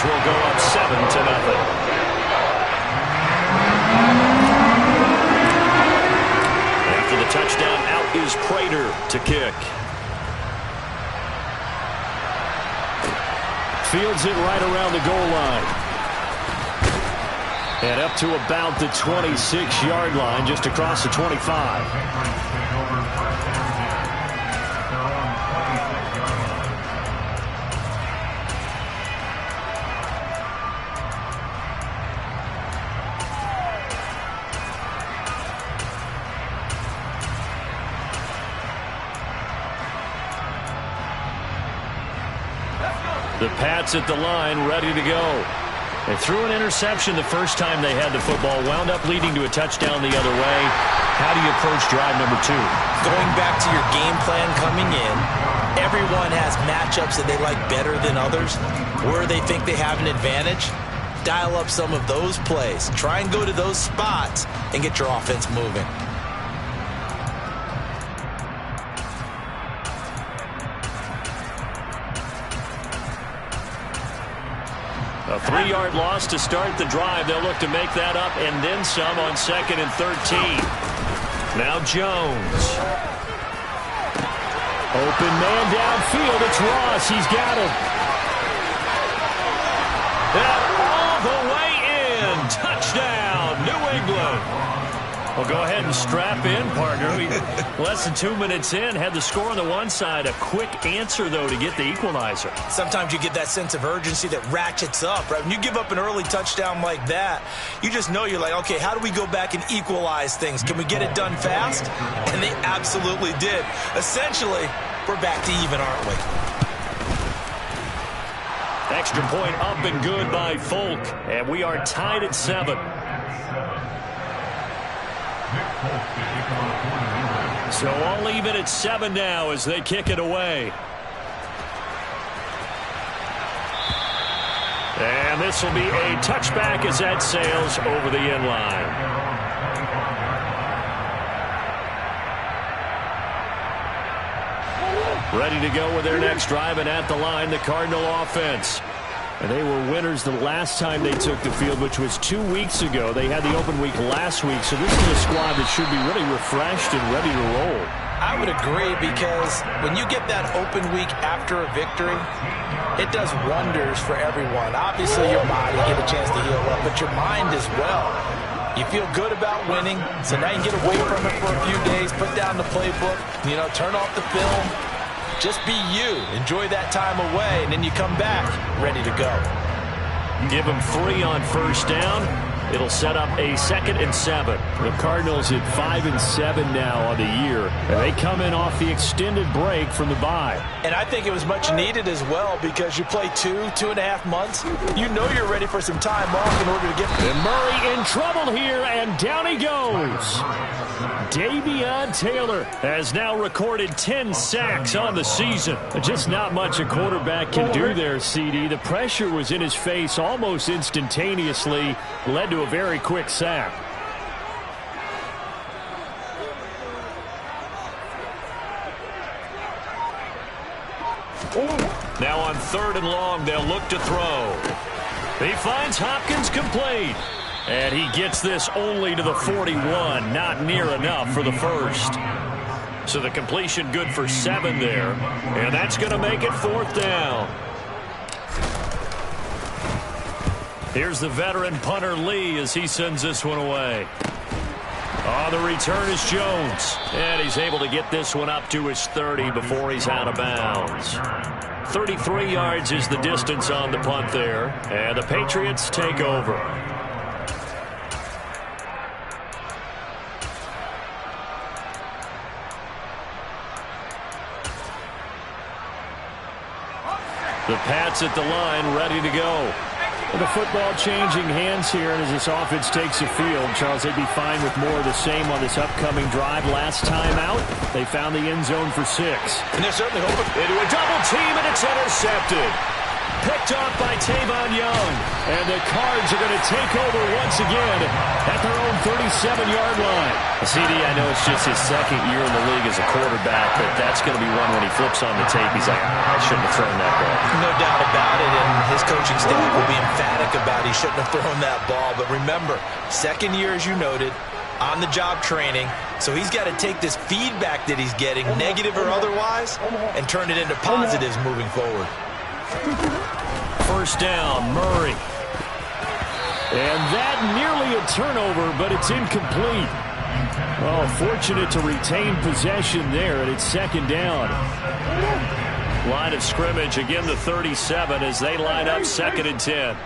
will go up 7-0. After the touchdown, out is Prater to kick. Fields it right around the goal line. And up to about the 26-yard line, just across the 25. The Pats at the line, ready to go. They threw an interception the first time they had the football, wound up leading to a touchdown the other way. How do you approach drive number 2? Going back to your game plan coming in, everyone has matchups that they like better than others. Where they think they have an advantage, dial up some of those plays. Try and go to those spots and get your offense moving. A 3-yard loss to start the drive. They'll look to make that up and then some on 2nd and 13. Now Jones. Open man downfield. It's Ross. He's got him. And all the way in. Touchdown, New England. Well, go ahead and strap in, partner. Less than 2 minutes in, had the score on the one side. A quick answer, though, to get the equalizer. Sometimes you get that sense of urgency that ratchets up, right? When you give up an early touchdown like that, you just know you're like, okay, how do we go back and equalize things? Can we get it done fast? And they absolutely did. Essentially, we're back to even, aren't we? Extra point up and good by Folk. And we are tied at 7. So all even at 7 now as they kick it away. And this will be a touchback as that sails over the end line. Ready to go with their next drive, and at the line, the Cardinal offense. And they were winners the last time they took the field, which was 2 weeks ago. They had the open week last week, so this is a squad that should be really refreshed and ready to roll. I would agree, because when you get that open week after a victory, it does wonders for everyone. Obviously, your body get a chance to heal up, but your mind as well. You feel good about winning, so now you get away from it for a few days, put down the playbook, turn off the film. Just be you. Enjoy that time away, and then you come back ready to go. Give them 3 on first down. It'll set up a 2nd and 7. The Cardinals at 5-7 now on the year, and they come in off the extended break from the bye. And I think it was much needed as well, because you play 2.5 months. You know you're ready for some time off in order to get. And Murray in trouble here, and down he goes. Davion Taylor has now recorded 10 sacks on the season. Just not much a quarterback can do there, CD. The pressure was in his face almost instantaneously, led to a very quick sack. Now on 3rd and long, they'll look to throw. He finds Hopkins complete. And he gets this only to the 41. Not near enough for the first. So the completion good for 7 there. And that's going to make it 4th down. Here's the veteran punter Lee as he sends this one away. On the return is Jones. And he's able to get this one up to his 30 before he's out of bounds. 33 yards is the distance on the punt there. And the Patriots take over. The Pats at the line, ready to go. With the football changing hands here, and as this offense takes the field, Charles, they'd be fine with more of the same on this upcoming drive. Last time out, they found the end zone for 6. And they're certainly hoping into a double team, and it's intercepted. Picked off by Tavon Young. And the Cards are going to take over once again at their own 37-yard line. CD, I know it's just his second year in the league as a quarterback, but that's going to be one when he flips on the tape. He's like, I shouldn't have thrown that ball. No doubt about it, and his coaching staff will be emphatic about he shouldn't have thrown that ball. But remember, second year, as you noted, on-the-job training, so he's got to take this feedback that he's getting, negative or otherwise, and turn it into positives moving forward. First down, Murray. And that nearly a turnover, but it's incomplete. Oh, fortunate to retain possession there, and it's second down. Line of scrimmage, again the 37 as they line up 2nd and 10.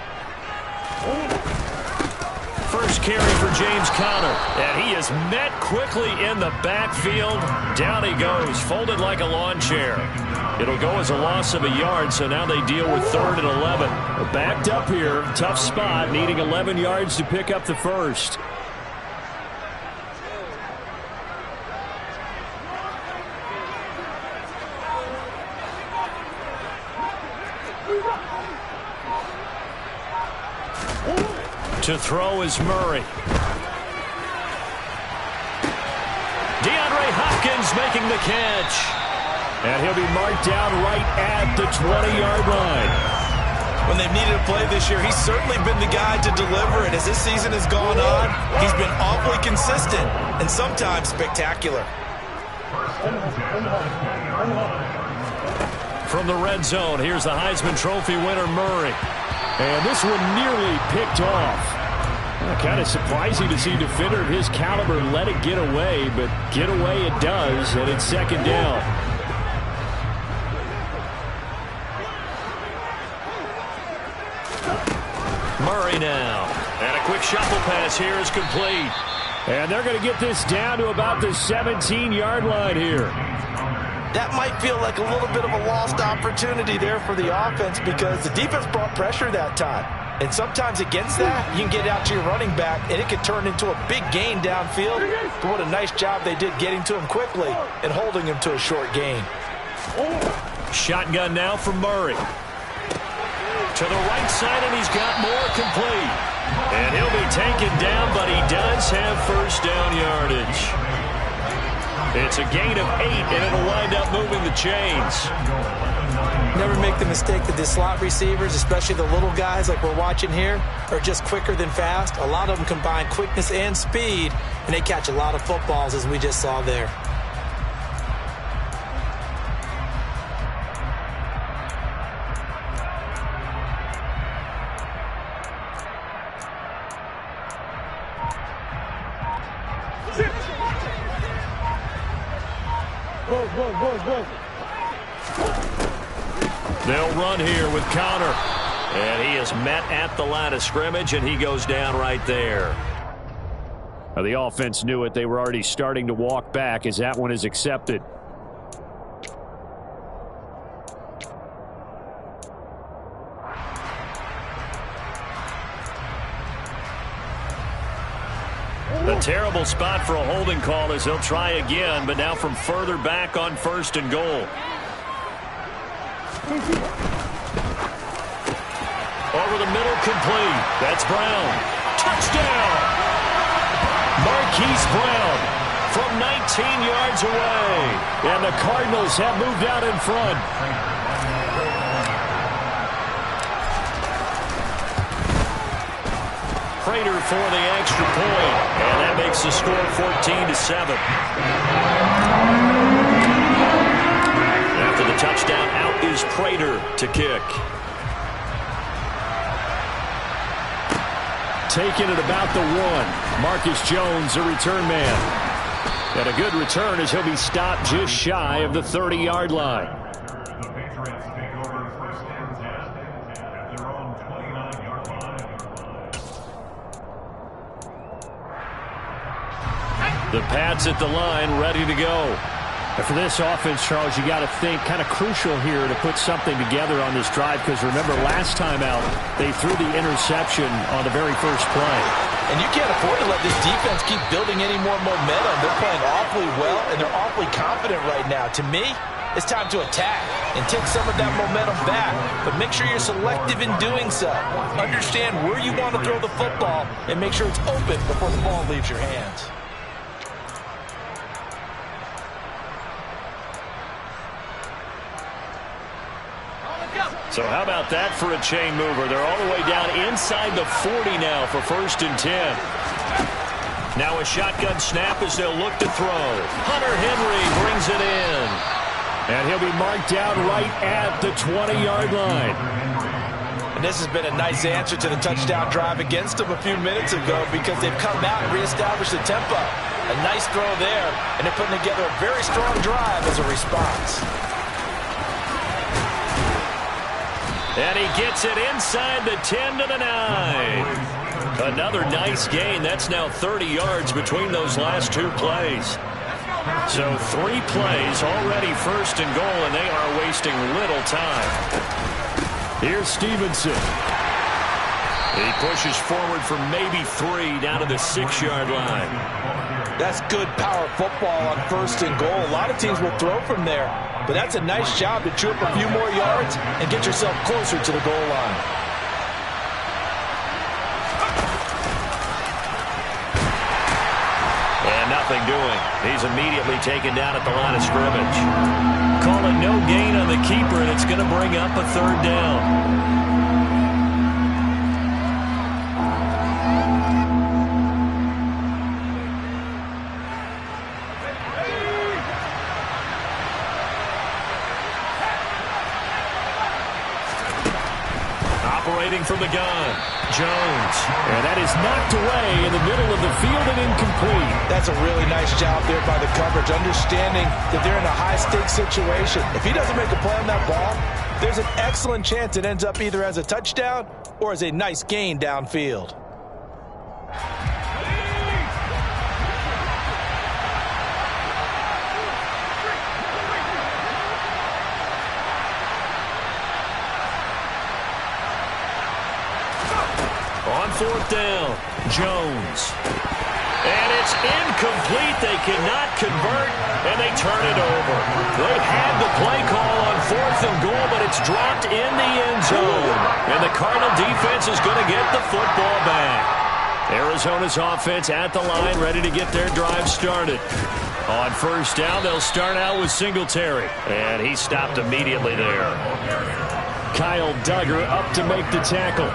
First carry for James Conner, and he is met quickly in the backfield. Down he goes, folded like a lawn chair. It'll go as a loss of a yard, so now they deal with 3rd and 11. They're backed up here, tough spot, needing 11 yards to pick up the first. To throw is Murray. DeAndre Hopkins making the catch. And he'll be marked down right at the 20-yard line. When they've needed a play this year, he's certainly been the guy to deliver it. As this season has gone on, he's been awfully consistent and sometimes spectacular. From the red zone, here's the Heisman Trophy winner, Murray. And this one nearly picked off. Kind of surprising to see a defender of his caliber let it get away, but get away it does, and it's second down. Murray now. And a quick shuffle pass here is complete. And they're going to get this down to about the 17-yard line here. That might feel like a little bit of a lost opportunity there for the offense because the defense brought pressure that time. And sometimes against that, you can get out to your running back, and it could turn into a big gain downfield. But what a nice job they did getting to him quickly and holding him to a short gain. Shotgun now from Murray. To the right side, and he's got more, complete. And he'll be taken down, but he does have first down yardage. It's a gain of 8, and it'll wind up moving the chains. Never make the mistake that the slot receivers, especially the little guys like we're watching here, are just quicker than fast. A lot of them combine quickness and speed, and they catch a lot of footballs, as we just saw there. They'll run here with Conner. And he is met at the line of scrimmage, and he goes down right there. Now, the offense knew it. They were already starting to walk back as that one is accepted. A terrible spot for a holding call as he'll try again, but now from further back on 1st and goal. Over the middle, complete. That's Brown. Touchdown! Marquise Brown from 19 yards away. And the Cardinals have moved out in front. Prater for the extra point. And that makes the score 14-7. After the touchdown, out is Prater to kick. Taken at about the 1. Marcus Jones, a return man. And a good return as he'll be stopped just shy of the 30-yard line. The Pats at the line, ready to go. And for this offense, Charles, you got to think kind of crucial here to put something together on this drive, because remember last time out they threw the interception on the very first play. And you can't afford to let this defense keep building any more momentum. They're playing awfully well, and they're awfully confident right now. To me, it's time to attack and take some of that momentum back. But make sure you're selective in doing so. Understand where you want to throw the football and make sure it's open before the ball leaves your hands. So how about that for a chain mover? They're all the way down inside the 40 now for 1st and 10. Now a shotgun snap as they'll look to throw. Hunter Henry brings it in. And he'll be marked down right at the 20-yard line. And this has been a nice answer to the touchdown drive against them a few minutes ago because they've come out and reestablished the tempo. A nice throw there, and they're putting together a very strong drive as a response. And he gets it inside the 10 to the 9. Another nice gain. That's now 30 yards between those last 2 plays. So 3 plays already 1st and goal, and they are wasting little time. Here's Stevenson. He pushes forward for maybe 3 down to the 6-yard line. That's good power football on 1st and goal. A lot of teams will throw from there. But that's a nice job to chew up a few more yards and get yourself closer to the goal line. And nothing doing. He's immediately taken down at the line of scrimmage. Call it no gain on the keeper, and it's going to bring up a 3rd down. Operating from the gun, Jones. And that is knocked away in the middle of the field and incomplete. That's a really nice job there by the coverage, understanding that they're in a high-stakes situation. If he doesn't make a play on that ball, there's an excellent chance it ends up either as a touchdown or as a nice gain downfield. On 4th down, Jones. And it's incomplete. They cannot convert, and they turn it over. They had the play call on 4th and goal, but it's dropped in the end zone. And the Cardinal defense is going to get the football back. Arizona's offense at the line, ready to get their drive started. On 1st down, they'll start out with Singletary. And he stopped immediately there. Kyle Duggar up to make the tackle.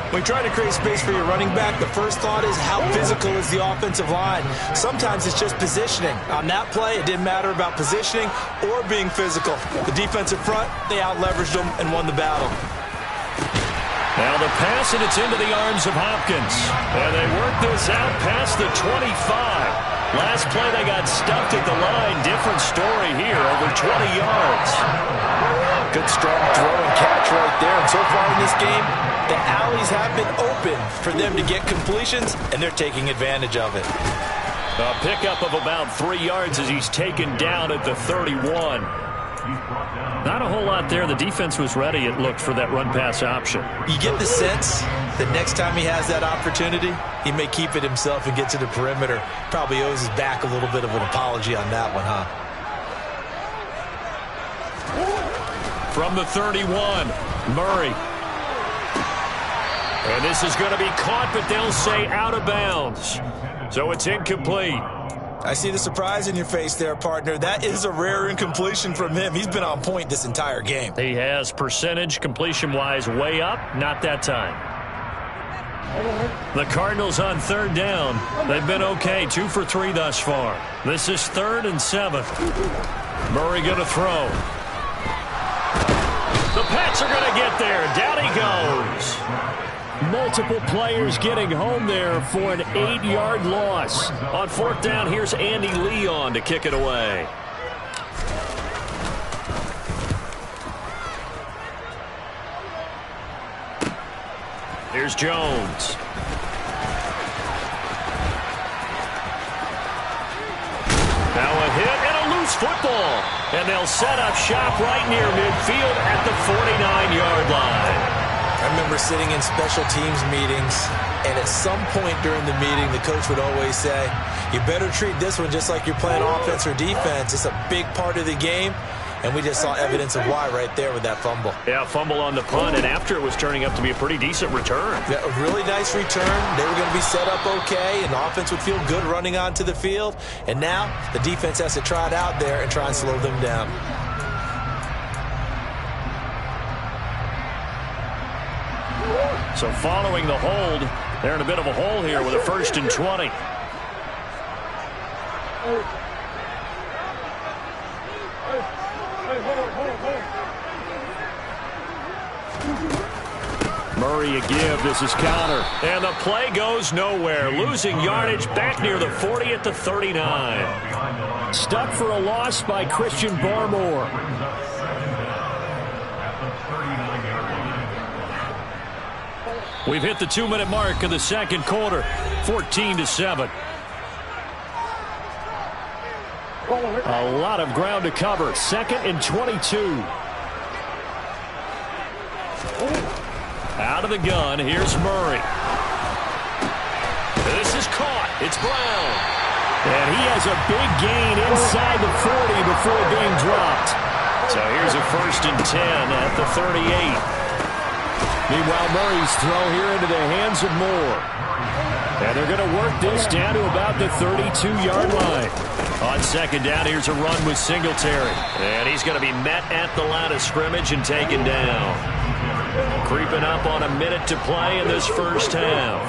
When you try to create space for your running back, the first thought is how physical is the offensive line. Sometimes it's just positioning. On that play, it didn't matter about positioning or being physical. The defensive front, they out-leveraged them and won the battle. Now the pass, and it's into the arms of Hopkins. And they work this out past the 25. Last play, they got stuffed at the line. Different story here, over 20 yards. Good strong throw and catch right there. And so far in this game, the alleys have been open for them to get completions, and they're taking advantage of it. A pickup of about 3 yards as he's taken down at the 31. Not a whole lot there. The defense was ready, it looked, for that run-pass option. You get the sense that next time he has that opportunity, he may keep it himself and get to the perimeter. Probably owes his back a little bit of an apology on that one, huh? From the 31, Murray. And this is going to be caught, but they'll say out of bounds. So it's incomplete. I see the surprise in your face there, partner. That is a rare incompletion from him. He's been on point this entire game. He has percentage completion-wise way up, not that time. The Cardinals on 3rd down. They've been okay, 2 for 3 thus far. This is 3rd and 7. Murray going to throw. The Pats are going to get there. Down he goes. Multiple players getting home there for an 8-yard loss. On 4th down, here's Andy Leon to kick it away. Here's Jones. Now a hit and a loose football. And they'll set up shop right near midfield at the 49-yard line. I remember sitting in special teams meetings, and at some point during the meeting, the coach would always say, you better treat this one just like you're playing offense or defense. It's a big part of the game. and we just saw evidence of why right there with that fumble. Yeah, fumble on the punt, and after it was turning up to be a pretty decent return. Yeah, a really nice return. They were going to be set up okay, and the offense would feel good running onto the field. And now the defense has to try it out there and try and slow them down. So following the hold, they're in a bit of a hole here with a 1st and 20. Murray a give. This is counter. And the play goes nowhere. Losing yardage back near the 40 at the 39. Stuck for a loss by Christian Barmore. We've hit the 2-minute mark of the second quarter. 14-7. A lot of ground to cover. 2nd and 22. Out of the gun, here's Murray. This is caught. It's Brown. And he has a big gain inside the 40 before being dropped. So here's a 1st and 10 at the 38. Meanwhile, Murray's throw here into the hands of Moore. And they're going to work this down to about the 32-yard line. On 2nd down, here's a run with Singletary. And he's going to be met at the line of scrimmage and taken down. Creeping up on a minute to play in this first half.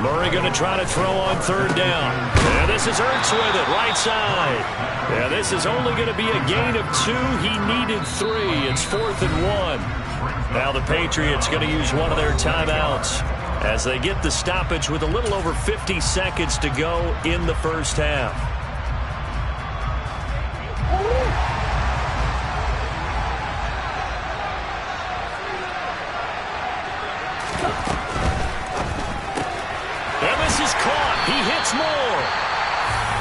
Murray going to try to throw on 3rd down. And this is Ertz with it, right side. Yeah, this is only going to be a gain of 2. He needed 3. It's 4th and 1. Now the Patriots going to use one of their timeouts as they get the stoppage with a little over 50 seconds to go in the first half. And this is caught. He hits Moore.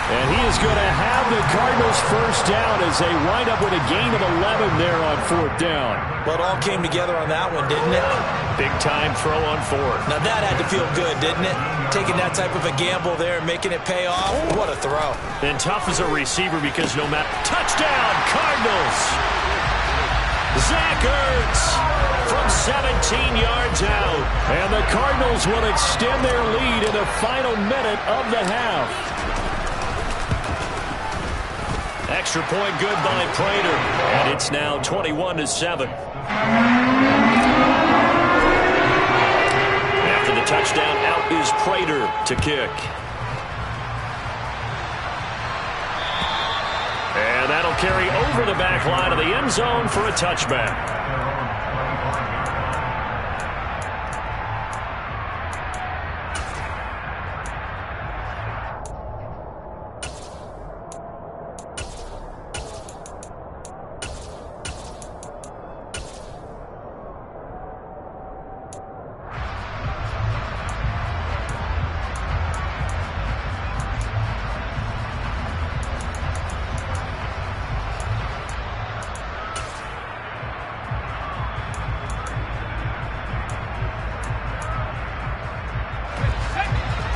And he is going to have the Cardinals' first down as they wind up with a gain of 11 there on 4th down. Well, it all came together on that one, didn't it? Big-time throw on 4th. Now that had to feel good, didn't it? Taking that type of a gamble there and making it pay off. What a throw. And tough as a receiver because no matter... Touchdown, Cardinals! Zach Ertz from 17 yards out. And the Cardinals will extend their lead in the final minute of the half. Extra point good by Prater. And it's now 21-7. After the touchdown, out is Prater to kick. And that'll carry over the back line of the end zone for a touchback.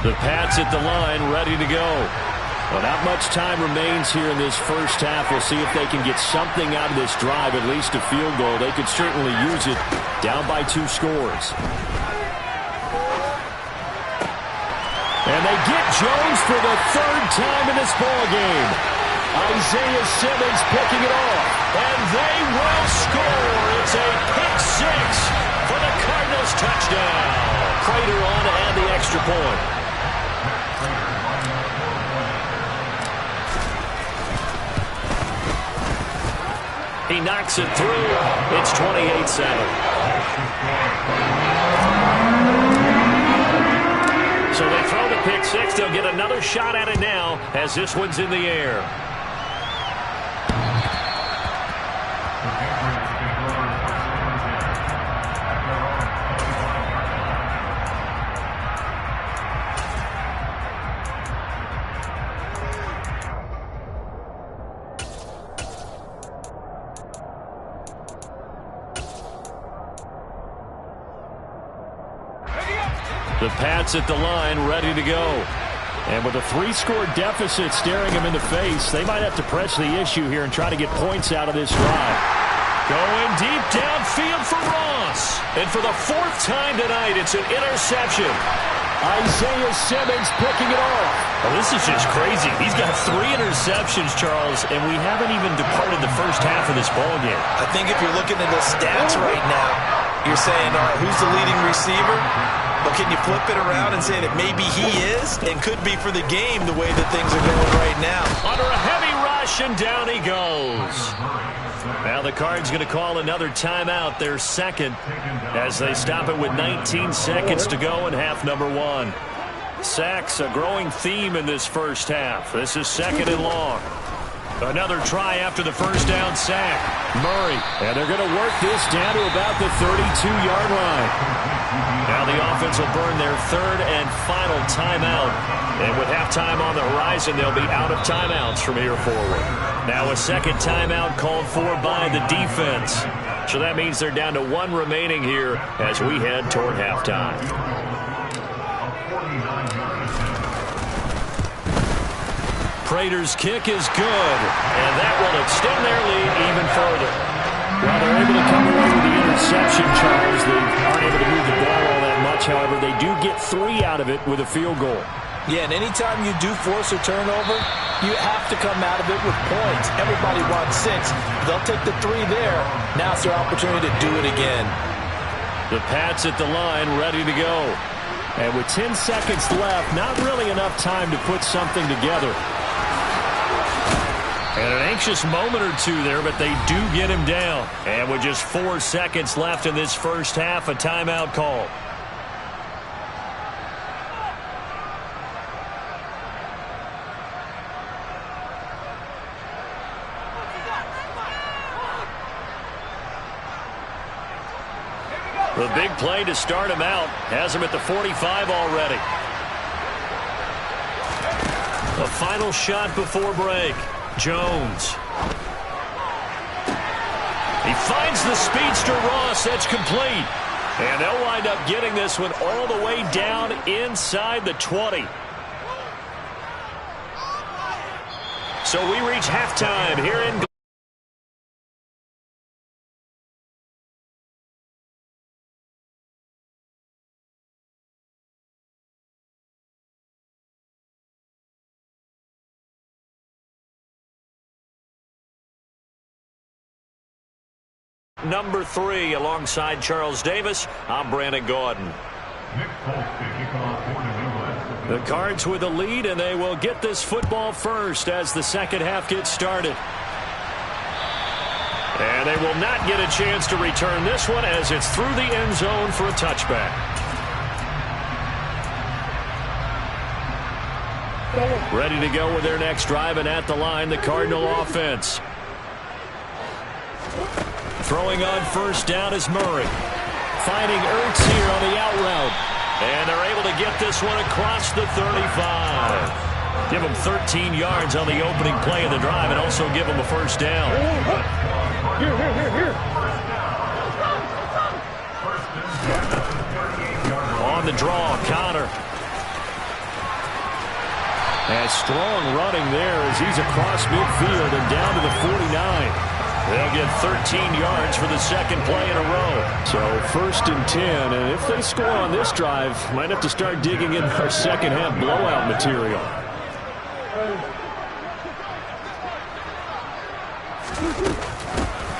The Pats at the line, ready to go. Well, not much time remains here in this first half. We'll see if they can get something out of this drive, at least a field goal. They could certainly use it, down by 2 scores. And they get Jones for the 3rd time in this ballgame. Isaiah Simmons picking it off. And they will score. It's a pick 6 for the Cardinals touchdown. Prater on to add the extra point. He knocks it through. It's 28-7. So they throw the pick 6. They'll get another shot at it now as this one's in the air. The Pats at the line, ready to go. And with a 3-score deficit staring him in the face, they might have to press the issue here and try to get points out of this drive. Going deep downfield for Ross. And for the 4th time tonight, it's an interception. Isaiah Simmons picking it off. Well, this is just crazy. He's got 3 interceptions, Charles, and we haven't even departed the first half of this ballgame. I think if you're looking at the stats right now, you're saying, all right, who's the leading receiver? But can you flip it around and say that maybe he is and could be for the game the way that things are going right now? Under a heavy rush, and down he goes. Now the Cards going to call another timeout, their second, as they stop it with 19 seconds to go in half number 1. Sacks, a growing theme in this first half. This is 2nd and long. Another try after the first down sack. Murray, and they're going to work this down to about the 32-yard line. Now the offense will burn their 3rd and final timeout. And with halftime on the horizon, they'll be out of timeouts from here forward. Now a 2nd timeout called for by the defense. So that means they're down to 1 remaining here as we head toward halftime. Prater's kick is good, and that will extend their lead even further. While they're able to come away with the interception, Charles, they aren't able to move the ball all that much. However, they do get 3 out of it with a field goal. Yeah, and anytime you do force a turnover, you have to come out of it with points. Everybody wants 6. They'll take the 3 there. Now it's their opportunity to do it again. The Pats at the line, ready to go. And with 10 seconds left, not really enough time to put something together. And an anxious moment or two there, but they do get him down. And with just 4 seconds left in this first half, a timeout call. The big play to start him out has him at the 45 already. The final shot before break. Jones. He finds the speedster Ross. That's complete. And they'll wind up getting this one all the way down inside the 20. So we reach halftime here in number 3 alongside Charles Davis. I'm Brandon Gaudin. The Cards with a lead, and they will get this football first as the second half gets started. And they will not get a chance to return this one as it's through the end zone for a touchback. Ready to go with their next drive, and at the line, the Cardinal offense. Throwing on first down is Murray. Finding Ertz here on the out route. And they're able to get this one across the 35. Give them 13 yards on the opening play of the drive and also give them a first down. On the draw, Connor. And strong running there as he's across midfield and down to the 49. They'll get 13 yards for the second play in a row. So 1st and 10, and if they score on this drive, might have to start digging in our second half blowout material.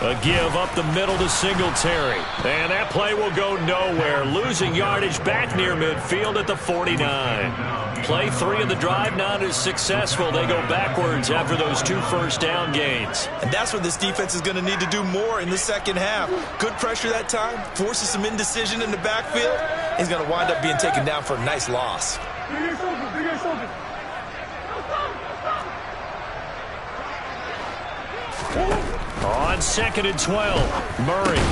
A give up the middle to Singletary. And that play will go nowhere. Losing yardage back near midfield at the 49. Play 3 of the drive not as successful. They go backwards after those 2 first down gains. And that's what this defense is going to need to do more in the second half. Good pressure that time. Forces some indecision in the backfield. He's going to wind up being taken down for a nice loss. On 2nd and 12, Murray.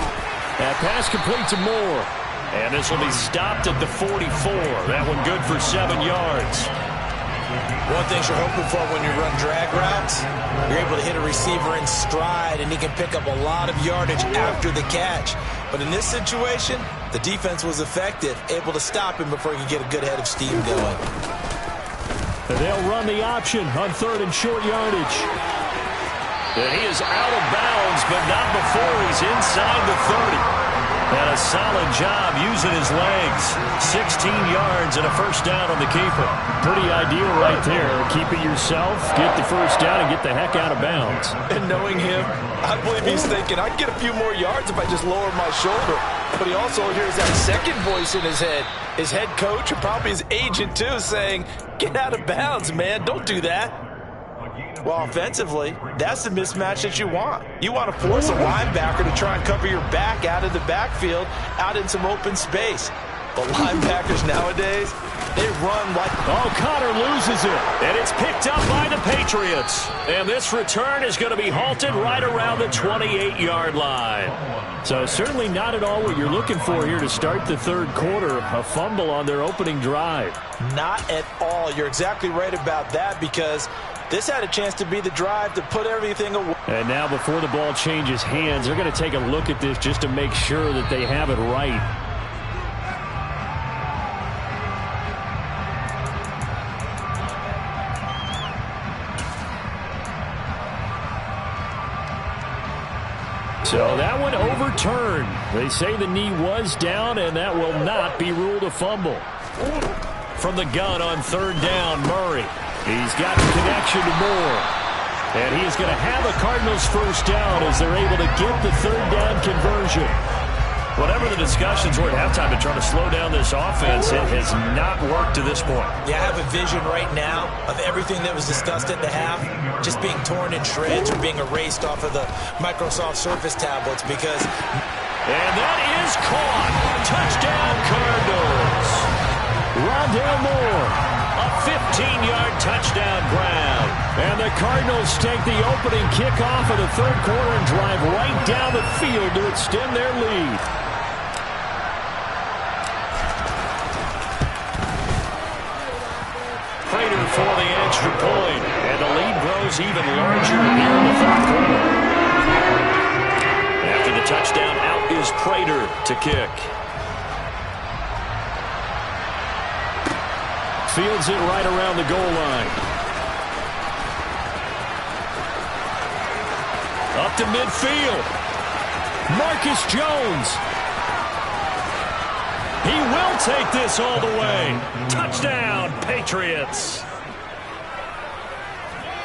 That pass complete to Moore. And this will be stopped at the 44. That one good for 7 yards. One thing you're hoping for when you run drag routes, you're able to hit a receiver in stride, and he can pick up a lot of yardage after the catch. But in this situation, the defense was effective, able to stop him before he could get a good head of steam going. And they'll run the option on 3rd and short yardage. And he is out of bounds, but not before he's inside the 30. And a solid job using his legs. 16 yards and a first down on the keeper. Pretty ideal right there. Keep it yourself, get the first down, and get the heck out of bounds. And knowing him, I believe he's thinking, I can get a few more yards if I just lower my shoulder. But he also hears that second voice in his head. His head coach, and probably his agent too, saying, get out of bounds, man. Don't do that. Well, offensively, that's the mismatch that you want. You want to force a linebacker to try and cover your back out of the backfield, out in some open space. But linebackers nowadays, they run like... Oh, Connor loses it. And it's picked up by the Patriots. And this return is going to be halted right around the 28-yard line. So certainly not at all what you're looking for here to start the 3rd quarter. A fumble on their opening drive. Not at all. You're exactly right about that, because this had a chance to be the drive to put everything away. And now before the ball changes hands, they're going to take a look at this just to make sure that they have it right. So that one overturned. They say the knee was down, and that will not be ruled a fumble. From the gun on 3rd down, Murray. He's got the connection to Moore. And he is going to have a Cardinals first down as they're able to get the 3rd down conversion. Whatever the discussions were at halftime to try to slow down this offense, it has not worked to this point. Yeah, I have a vision right now of everything that was discussed at the half just being torn in shreds or being erased off of the Microsoft Surface tablets, because... And that is caught. Touchdown, Cardinals. Rondale Moore, a 15-yard touchdown grab. And the Cardinals take the opening kickoff of the 3rd quarter and drive right down the field to extend their lead. Prater for the extra point, and the lead grows even larger here in the 3rd quarter. After the touchdown, out is Prater to kick. Fields it right around the goal line. Up to midfield. Marcus Jones. He will take this all the way. Touchdown, Patriots.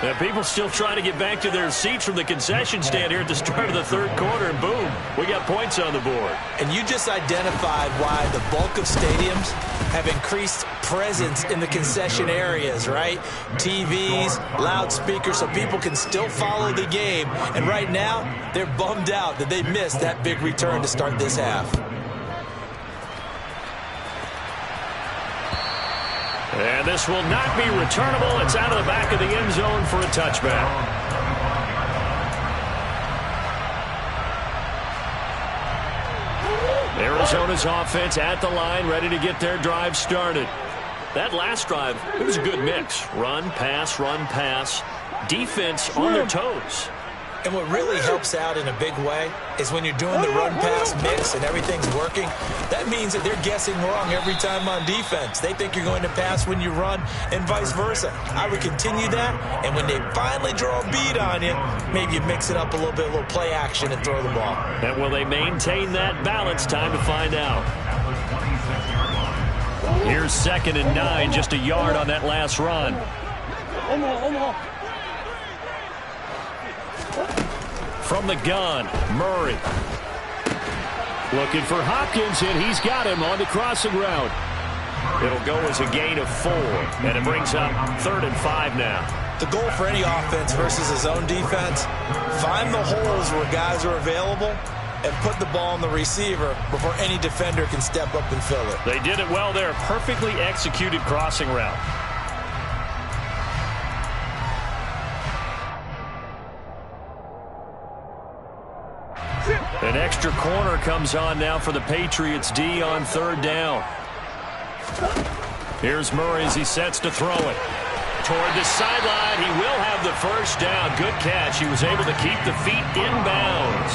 And people still trying to get back to their seats from the concession stand here at the start of the 3rd quarter, and boom, we got points on the board. And you just identified why the bulk of stadiums have increased presence in the concession areas, right? TVs, loudspeakers, so people can still follow the game. And right now, they're bummed out that they missed that big return to start this half. And this will not be returnable. It's out of the back of the end zone for a touchback. Arizona's offense at the line, ready to get their drive started. That last drive, it was a good mix. Run, pass, defense on their toes. And what really helps out in a big way is when you're doing the run-pass mix and everything's working, that means that they're guessing wrong every time on defense. They think you're going to pass when you run and vice versa. I would continue that, and when they finally draw a bead on you, maybe you mix it up a little bit, a little play action, and throw the ball. And will they maintain that balance? Time to find out. Here's 2nd and 9, just a yard on that last run. From the gun, Murray. Looking for Hopkins, and he's got him on the crossing route. It'll go as a gain of 4, and it brings up 3rd and 5 now. The goal for any offense versus his own defense, find the holes where guys are available and put the ball on the receiver before any defender can step up and fill it. They did it well there. Perfectly executed crossing route. An extra corner comes on now for the Patriots D on 3rd down. Here's Murray as he sets to throw it. Toward the sideline, he will have the first down. Good catch. He was able to keep the feet in bounds.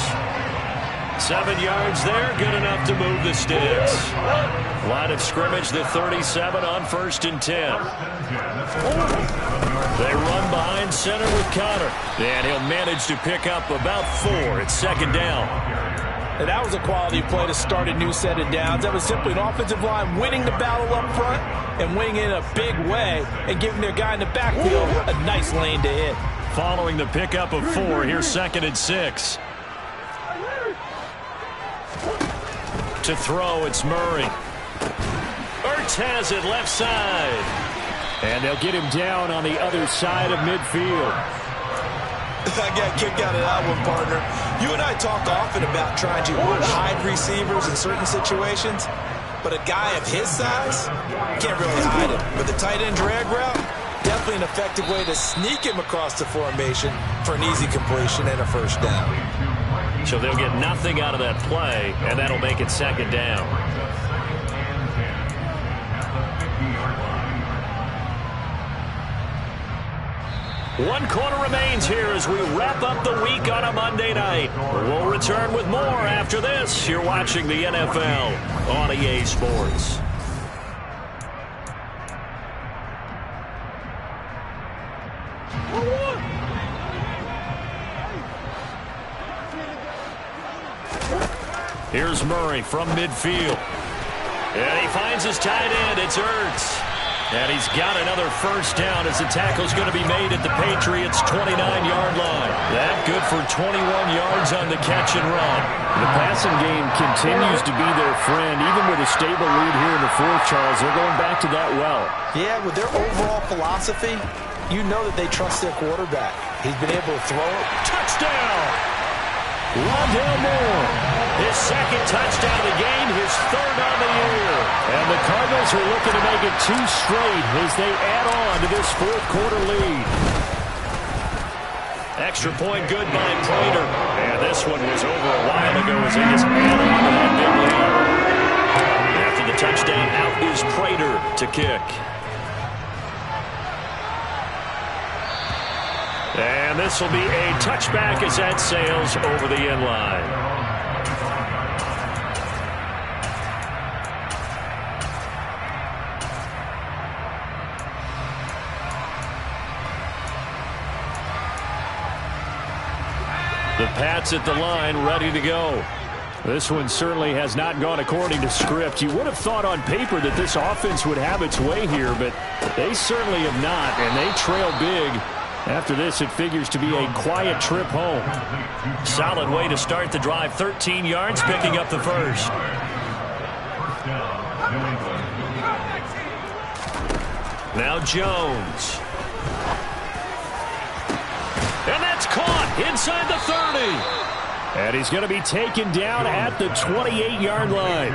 7 yards there, good enough to move the sticks. Line of scrimmage, the 37 on 1st and 10. They run behind center with Connor. And he'll manage to pick up about 4. It's 2nd down. And that was a quality play to start a new set of downs. That was simply an offensive line winning the battle up front and winning in a big way and giving their guy in the backfield a nice lane to hit. Following the pickup of 4, here's 2nd and 6. To throw, it's Murray. Ertz has it left side. And they'll get him down on the other side of midfield. I got a kick out of that one, partner. You and I talk often about trying to hide receivers in certain situations, but a guy of his size can't really hide him. But the tight end drag route, definitely an effective way to sneak him across the formation for an easy completion and a 1st down. So they'll get nothing out of that play, and that'll make it 2nd down. One quarter remains here as we wrap up the week on a Monday night. We'll return with more after this. You're watching the NFL on EA Sports. Here's Murray from midfield. And he finds his tight end. It's Ertz. And he's got another 1st down as the tackle's going to be made at the Patriots' 29-yard line. That good for 21 yards on the catch and run. The passing game continues to be their friend. Even with a stable lead here in the 4th, Charles, they're going back to that well. Yeah, with their overall philosophy, you know that they trust their quarterback. He's been able to throw it. Touchdown! Rondale Moore, his 2nd touchdown of the game, his 3rd on the year. And the Cardinals are looking to make it 2 straight as they add on to this 4th quarter lead. Extra point good by Prater. And this one was over a while ago as they just add on to that big lead. After the touchdown, out is Prater to kick. And this will be a touchback as that sails over the end line. The Pats at the line, ready to go. This one certainly has not gone according to script. You would have thought on paper that this offense would have its way here, but they certainly have not, and they trail big. After this, it figures to be a quiet trip home. Solid way to start the drive. 13 yards, picking up the 1st. Now Jones. And that's caught inside the 30. And he's going to be taken down at the 28-yard line.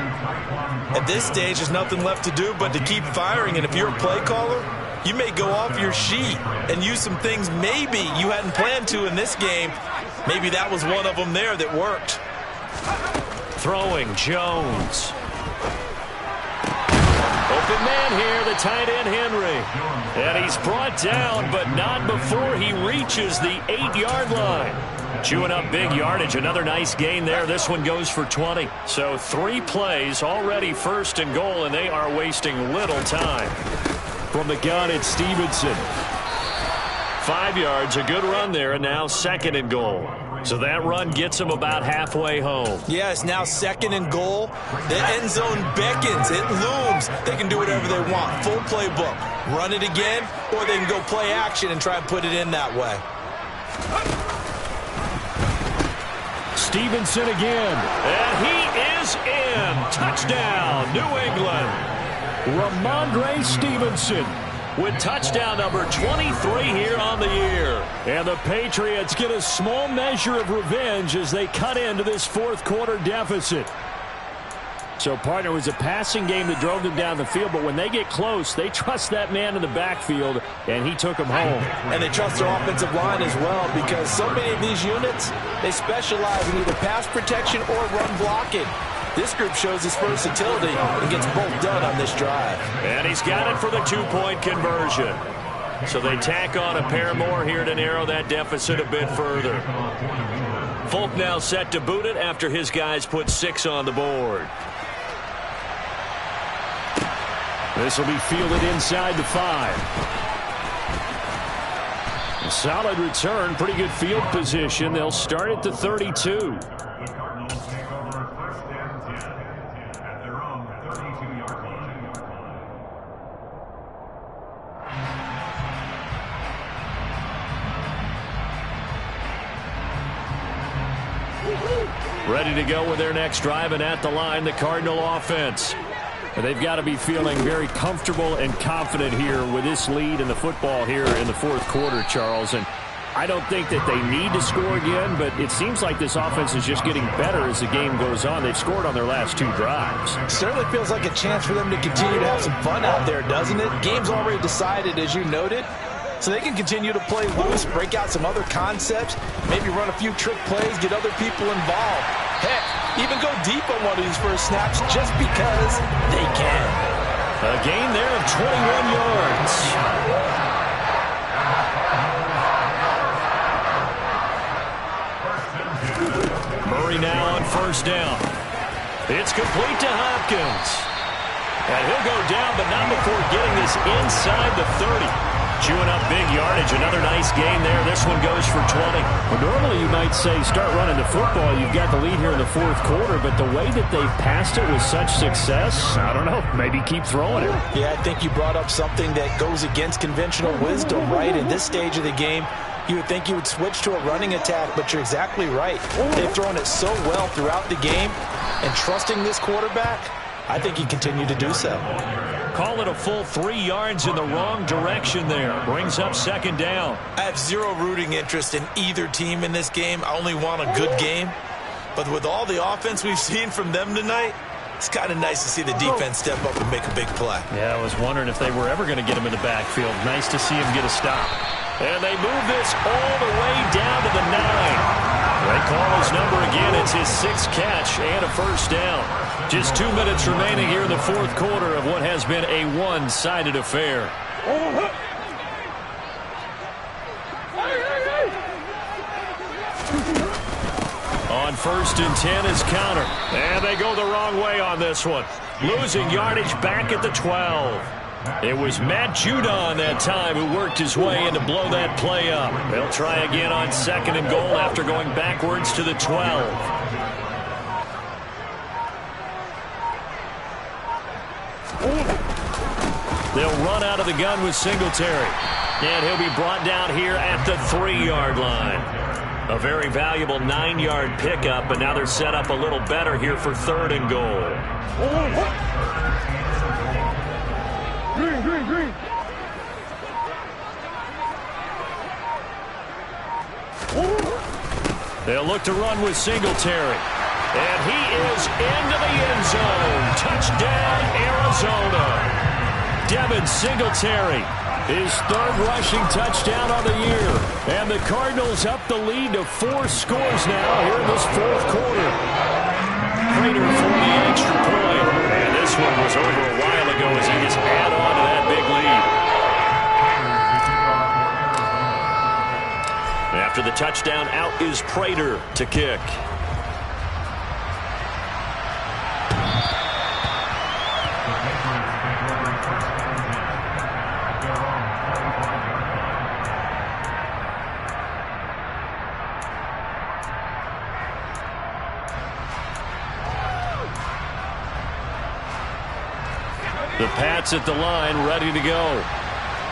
At this stage, there's nothing left to do but to keep firing, and if you're a play caller, you may go off your sheet and use some things maybe you hadn't planned to in this game. Maybe that was one of them there that worked. Throwing, Jones. Open man here, the tight end Henry. And he's brought down, but not before he reaches the 8-yard line. Chewing up big yardage. Another nice gain there. This one goes for 20. So 3 plays already 1st and goal, and they are wasting little time. From the gun, it's Stevenson. 5 yards, a good run there, and now 2nd and goal. So that run gets them about halfway home. Yeah, it's now 2nd and goal. The end zone beckons. It looms. They can do whatever they want. Full playbook. Run it again, or they can go play action and try and put it in that way. Stevenson again. And he is in. Touchdown, New England. Ramondre Stevenson with touchdown number 23 here on the year. And the Patriots get a small measure of revenge as they cut into this 4th quarter deficit. So, partner, it was a passing game that drove them down the field, but when they get close, they trust that man in the backfield, and he took them home. And they trust their offensive line as well, because so many of these units, they specialize in either pass protection or run blocking. This group shows his versatility and gets both done on this drive. And he's got it for the 2-point conversion. So they tack on a pair more here to narrow that deficit a bit further. Folk now set to boot it after his guys put 6 on the board. This will be fielded inside the 5. A solid return, pretty good field position. They'll start at the 32. Ready to go with their next drive, and at the line, the Cardinal offense. And they've got to be feeling very comfortable and confident here with this lead in the football here in the fourth quarter, Charles. And I don't think that they need to score again, but it seems like this offense is just getting better as the game goes on. They've scored on their last 2 drives. Certainly feels like a chance for them to continue to have some fun out there, doesn't it? Game's already decided, as you noted. So they can continue to play loose, break out some other concepts, maybe run a few trick plays, get other people involved. Heck, even go deep on one of these first snaps just because they can. A gain there of 21 yards. Murray now on first down. It's complete to Hopkins. And he'll go down, but not before getting this inside the 30. Chewing up big yardage. Another nice gain there. This one goes for 20. Well, normally you might say start running the football. You've got the lead here in the fourth quarter, but the way that they've passed it with such success, I don't know, maybe keep throwing it. Yeah, I think you brought up something that goes against conventional wisdom, right? In this stage of the game, you would think you would switch to a running attack, but you're exactly right. They've thrown it so well throughout the game, and trusting this quarterback, I think he continued to do so. Call it a full 3 yards in the wrong direction there. Brings up second down. I have zero rooting interest in either team in this game. I only want a good game. But with all the offense we've seen from them tonight, it's kind of nice to see the defense step up and make a big play. Yeah, I was wondering if they were ever going to get him in the backfield. Nice to see him get a stop. And they move this all the way down to the 9. They call his number again. It's his 6th catch and a first down. Just 2 minutes remaining here in the fourth quarter of what has been a one-sided affair. On first and 10 is counter. And they go the wrong way on this one. Losing yardage back at the 12. It was Matt Judon that time who worked his way in to blow that play up. They'll try again on second and goal after going backwards to the 12. They'll run out of the gun with Singletary. And he'll be brought down here at the 3-yard line. A very valuable 9-yard pickup, but now they're set up a little better here for third and goal. Green. They'll look to run with Singletary. And he is into the end zone. Touchdown, Arizona. Devin Singletary, his 3rd rushing touchdown on the year. And the Cardinals up the lead to 4 scores now here in this fourth quarter. Prater for the extra point. And this one was over a while ago as he just add on to that big lead. After the touchdown, out is Prater to kick. The Pats at the line, ready to go.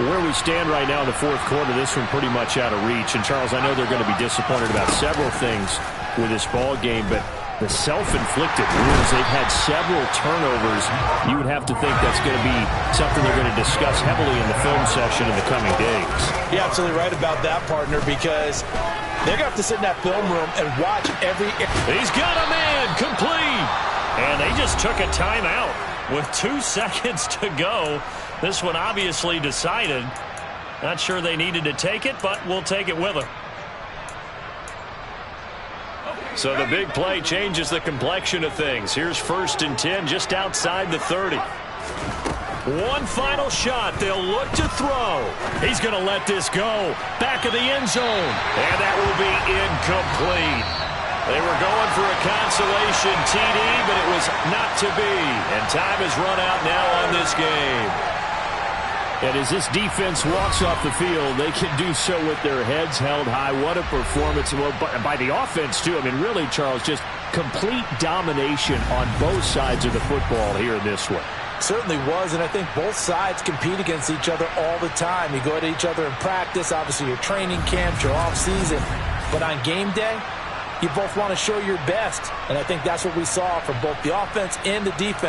Where we stand right now in the fourth quarter, this one pretty much out of reach. And, Charles, I know they're going to be disappointed about several things with this ball game, but the self-inflicted wounds, they've had several turnovers. You would have to think that's going to be something they're going to discuss heavily in the film session in the coming days. You're absolutely right about that, partner, because they're going to have to sit in that film room and watch every... He's got a man, complete. And they just took a timeout with 2 seconds to go. This one obviously decided. Not sure they needed to take it, but we'll take it with them. So the big play changes the complexion of things. Here's first and 10 just outside the 30. One final shot. They'll look to throw. He's going to let this go. Back of the end zone. And that will be incomplete. They were going for a consolation TD, but it was not to be. And time has run out now on this game. And as this defense walks off the field, they can do so with their heads held high. What a performance by the offense, too. I mean, really, Charles, just complete domination on both sides of the football here in this one. Certainly was, and I think both sides compete against each other all the time. You go at each other in practice, obviously your training camps, your off-season. But on game day, you both want to show your best. And I think that's what we saw from both the offense and the defense.